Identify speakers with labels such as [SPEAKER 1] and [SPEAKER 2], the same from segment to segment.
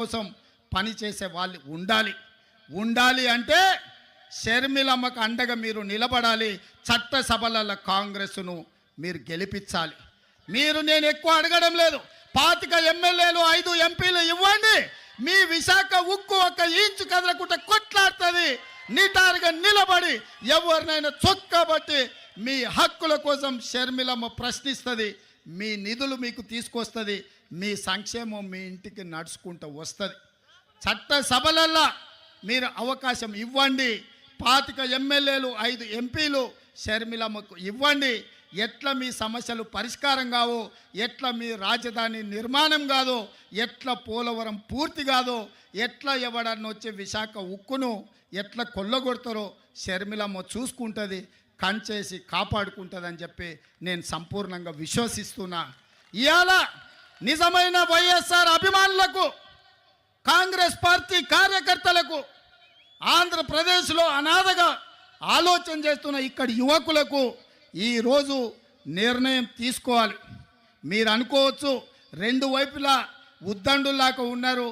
[SPEAKER 1] కోసం పనిచేసే వాళ్ళు ఉండాలి అంటే షర్మిలమ్మకు అండగా మీరు నిలబడాలి. చట్టసభల కాంగ్రెస్ను మీరు గెలిపించాలి. నేను ఎక్కువ అడగడం లేదు. 25 ఎమ్మెల్యేలు 5 ఎంపీలు ఇవ్వండి. మీ విశాఖ ఉక్కు ఒక ఇంచు కదలకుండా కొట్లాడుతుంది. నిటారుగా నిలబడి ఎవరినైనా చొక్కబట్టి మీ హక్కుల కోసం షర్మిలమ్మ ప్రశ్నిస్తుంది. మీ నిధులు మీకు తీసుకొస్తుంది. మీ సంక్షేమం మీ ఇంటికి నడుచుకుంటూ వస్తుంది. చట్టసభలల్లో మీరు అవకాశం ఇవ్వండి. 25 ఎమ్మెల్యేలు 5 ఎంపీలు షర్మిలమ్మకు ఇవ్వండి. ఎట్లా మీ సమస్యలు పరిష్కారం కావో, ఎట్లా మీ రాజధాని నిర్మాణం కాదో, ఎట్లా పోలవరం పూర్తి కాదో, ఎట్లా ఎవడన్నా వచ్చి విశాఖ ఉక్కును ఎట్లా కొల్లగొడతారో షర్మిలమ్మ చూసుకుంటుంది, కంచేసి కాపాడుకుంటుందని చెప్పి నేను సంపూర్ణంగా విశ్వసిస్తున్నా. ఇవాళ నిజమైన వైఎస్ఆర్ అభిమానులకు, కాంగ్రెస్ పార్టీ కార్యకర్తలకు, ఆంధ్రప్రదేశ్లో అనాథగా ఆలోచన చేస్తున్న ఇక్కడి యువకులకు ఈరోజు నిర్ణయం తీసుకోవాలి. మీరు అనుకోవచ్చు రెండు వైపులా ఉద్దండులాగా ఉన్నారు,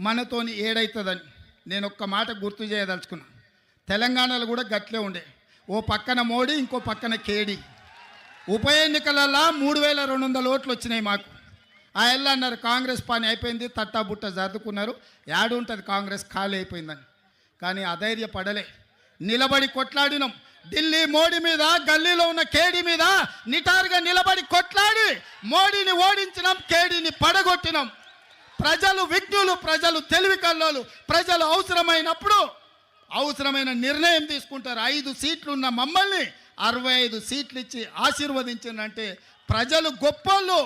[SPEAKER 1] మనతోని ఏడవుతుందని. నేను ఒక్క మాట గుర్తు చేయదలుచుకున్నా. తెలంగాణలో కూడా గట్లే ఉండే. ఓ పక్కన మోడీ, ఇంకో పక్కన కేడీ. ఉప ఎన్నికలలో 3200 ఓట్లు వచ్చినాయి మాకు. ఆ ఎల్ల అన్నారు కాంగ్రెస్ పని అయిపోయింది, తట్టాబుట్ట జరుపుకున్నారు, ఉంటుంది కాంగ్రెస్ ఖాళీ అయిపోయిందని. కానీ అధైర్యపడలే, నిలబడి కొట్లాడినాం. ఢిల్లీ మోడీ మీద, గల్లీలో ఉన్న కేడీ మీద నిటారుగా నిలబడి కొట్లాడి మోడీని ఓడించినాం, కేడీని పడగొట్టినాం. ప్రజలు విజ్ఞులు, ప్రజలు తెలివి కల్లోలు. ప్రజలు అవసరమైనప్పుడు అవసరమైన నిర్ణయం తీసుకుంటారు. 5 సీట్లు ఉన్న మమ్మల్ని 65 సీట్లు ఇచ్చి ఆశీర్వదించిందంటే ప్రజలు గొప్పోళ్ళు.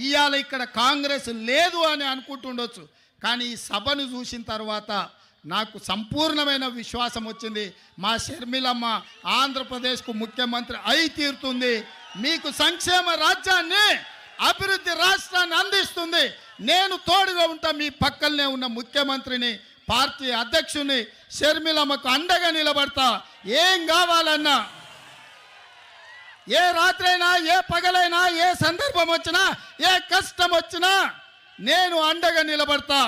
[SPEAKER 1] ఇవాళ ఇక్కడ కాంగ్రెస్ లేదు అని అనుకుంటుండొచ్చు, కానీ ఈ సభను చూసిన తర్వాత నాకు సంపూర్ణమైన విశ్వాసం వచ్చింది. మా షర్మిలమ్మ ఆంధ్రప్రదేశ్కు ముఖ్యమంత్రి అయి తీరుతుంది. మీకు సంక్షేమ రాజ్యాన్ని, అభివృద్ధి రాష్ట్రాన్ని అందిస్తుంది. నేను తోడుగా ఉంటా. మీ పక్కనే ఉన్న ముఖ్యమంత్రిని, పార్టీ అధ్యక్షుని షర్మిలమ్మకు అండగా నిలబడతా. ఏం కావాలన్నా, ఏ రాత్రైనా, ఏ పగలైనా, ఏ సందర్భం వచ్చినా, ఏ కష్టం వచ్చినా నేను అండగా నిలబడతా.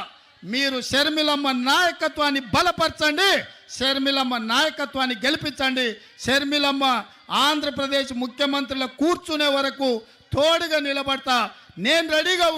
[SPEAKER 1] మీరు షర్మిలమ్మ నాయకత్వాన్ని బలపరచండి, షర్మిలమ్మ నాయకత్వాన్ని గెలిపించండి. షర్మిలమ్మ ఆంధ్రప్రదేశ్ ముఖ్యమంత్రుల కూర్చునే వరకు తోడుగా నిలబడతా. నేను రెడీగా ఉన్నా.